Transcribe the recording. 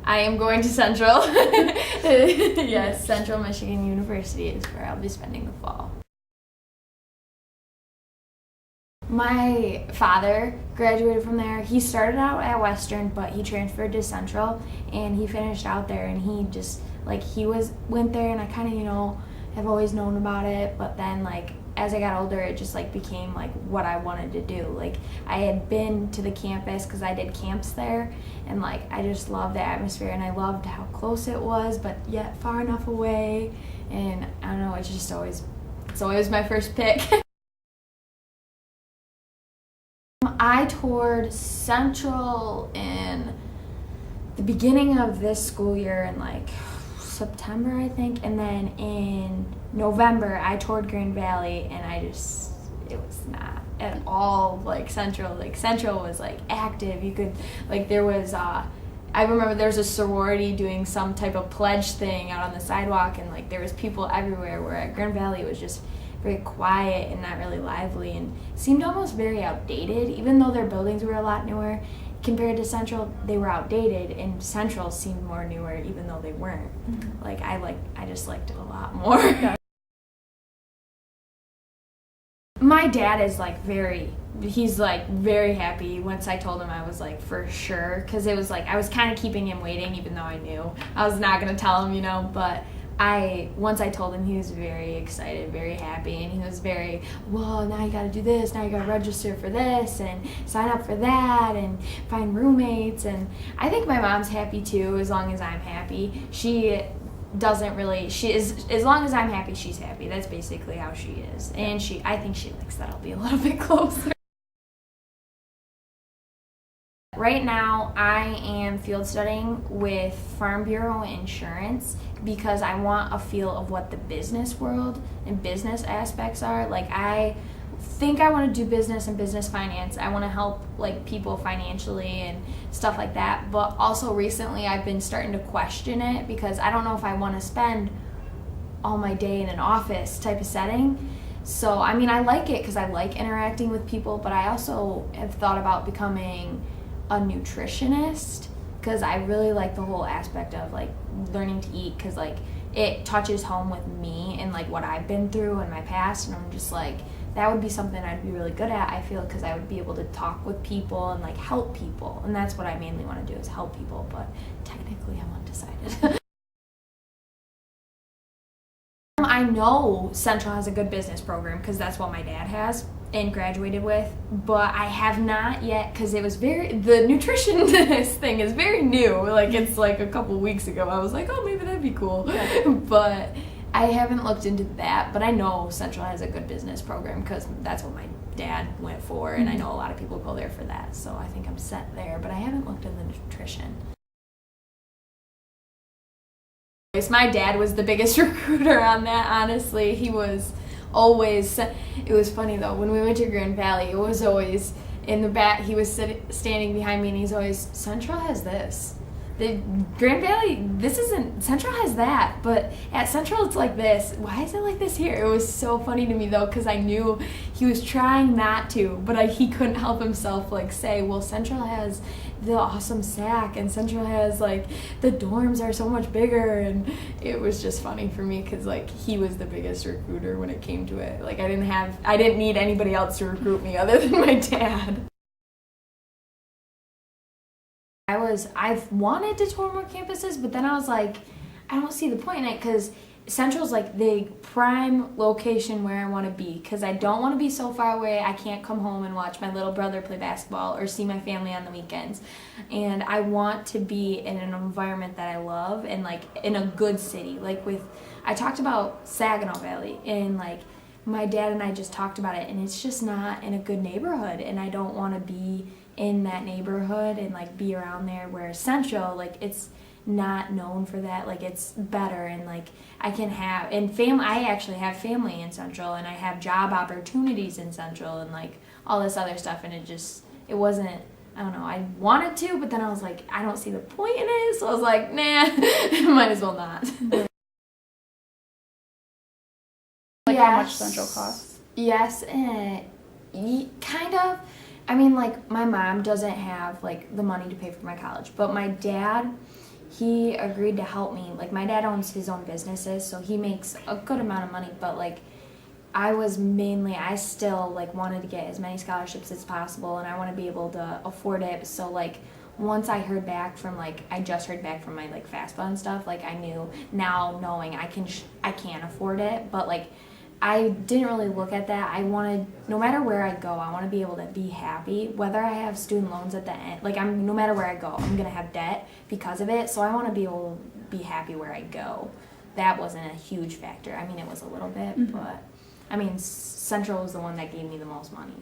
I am going to Central. Yes, Central Michigan University is where I'll be spending the fall. My father graduated from there. He started out at Western, but he transferred to Central, and he finished out there, and he just, went there, and I kind of, have always known about it, but then, as I got older, it just, became, what I wanted to do. I had been to the campus because I did camps there, and, I just loved the atmosphere, and I loved how close it was, but yet far enough away, and I don't know, it's always my first pick. I toured Central in the beginning of this school year in September, I think, and then in November I toured Grand Valley, and it was not at all like Central. Central was active. You could there was I remember there was a sorority doing some type of pledge thing out on the sidewalk, and there was people everywhere, where at Grand Valley it was just very quiet and not really lively, and seemed almost very outdated. Even though their buildings were a lot newer compared to Central, they were outdated, and Central seemed more newer even though they weren't. Mm-hmm. I just liked it a lot more. My dad is he's very happy. Once I told him, I was for sure, because it was I was kind of keeping him waiting, even though I knew I was not going to tell him, but once I told him, he was very excited, very happy, and he was very, well, now you gotta do this, now you gotta register for this, and sign up for that, and find roommates. And I think my mom's happy too, as long as I'm happy. As long as I'm happy, she's happy. That's basically how she is. And I think she likes that I'll be a little bit closer. Right now, I am field studying with Farm Bureau Insurance because I want a feel of what the business world and business aspects are. I think I want to do business and business finance. I want to help people financially and stuff like that. But also recently, I've been starting to question it because I don't know if I want to spend all my day in an office type of setting. So, I like it because I like interacting with people, but I also have thought about becoming a nutritionist because I really like the whole aspect of learning to eat, because it touches home with me and what I've been through in my past, and I'm just that would be something I'd be really good at, I feel, because I would be able to talk with people and help people, and that's what I mainly want to do, is help people, but technically I'm undecided. I know Central has a good business program because that's what my dad has and graduated with, but I have not yet, because the nutritionist thing is very new. It's a couple weeks ago. I was oh, maybe that'd be cool. Yeah. But I haven't looked into that, but I know Central has a good business program because that's what my dad went for, and I know a lot of people go there for that, so I think I'm set there, but I haven't looked into nutrition. My dad was the biggest recruiter on that, honestly. He was always, it was funny though, when we went to Grand Valley, it was always in the back, he was standing behind me, and he's always, Central has this. The Grand Valley, this isn't, Central has that, but at Central it's like this. Why is it like this here? It was so funny to me though, because I knew he was trying not to, but he couldn't help himself say, well, Central has the awesome SAC, and Central has the dorms are so much bigger, and it was just funny for me because he was the biggest recruiter when it came to it. I didn't need anybody else to recruit me other than my dad. I've wanted to tour more campuses, but then I was I don't see the point in it, because Central's the prime location where I want to be, because I don't want to be so far away I can't come home and watch my little brother play basketball or see my family on the weekends. And I want to be in an environment that I love, and in a good city. I talked about Saginaw Valley, and my dad and I just talked about it, and it's just not in a good neighborhood, and I don't want to be in that neighborhood and be around there, where Central, it's not known for that. It's better, and I can have, and I actually have family in Central, and I have job opportunities in Central, and all this other stuff, and it wasn't, I don't know, I wanted to, but then I was I don't see the point in it, so I was nah, might as well not. Yes. How much Central costs? Yes, kind of. My mom doesn't have the money to pay for my college, but my dad, he agreed to help me. Like, my dad owns his own businesses, so he makes a good amount of money, but like, I still like wanted to get as many scholarships as possible, and I want to be able to afford it. So like, once I heard back from I just heard back from my like FAFSA and stuff, like I knew now knowing I can afford it, but like I didn't really look at that. I wanted, no matter where I go, I want to be able to be happy, whether I have student loans at the end. Like, no matter where I go, I'm gonna have debt because of it. So I want to be able to be happy where I go. That wasn't a huge factor. I mean, it was a little bit, but I mean, Central was the one that gave me the most money.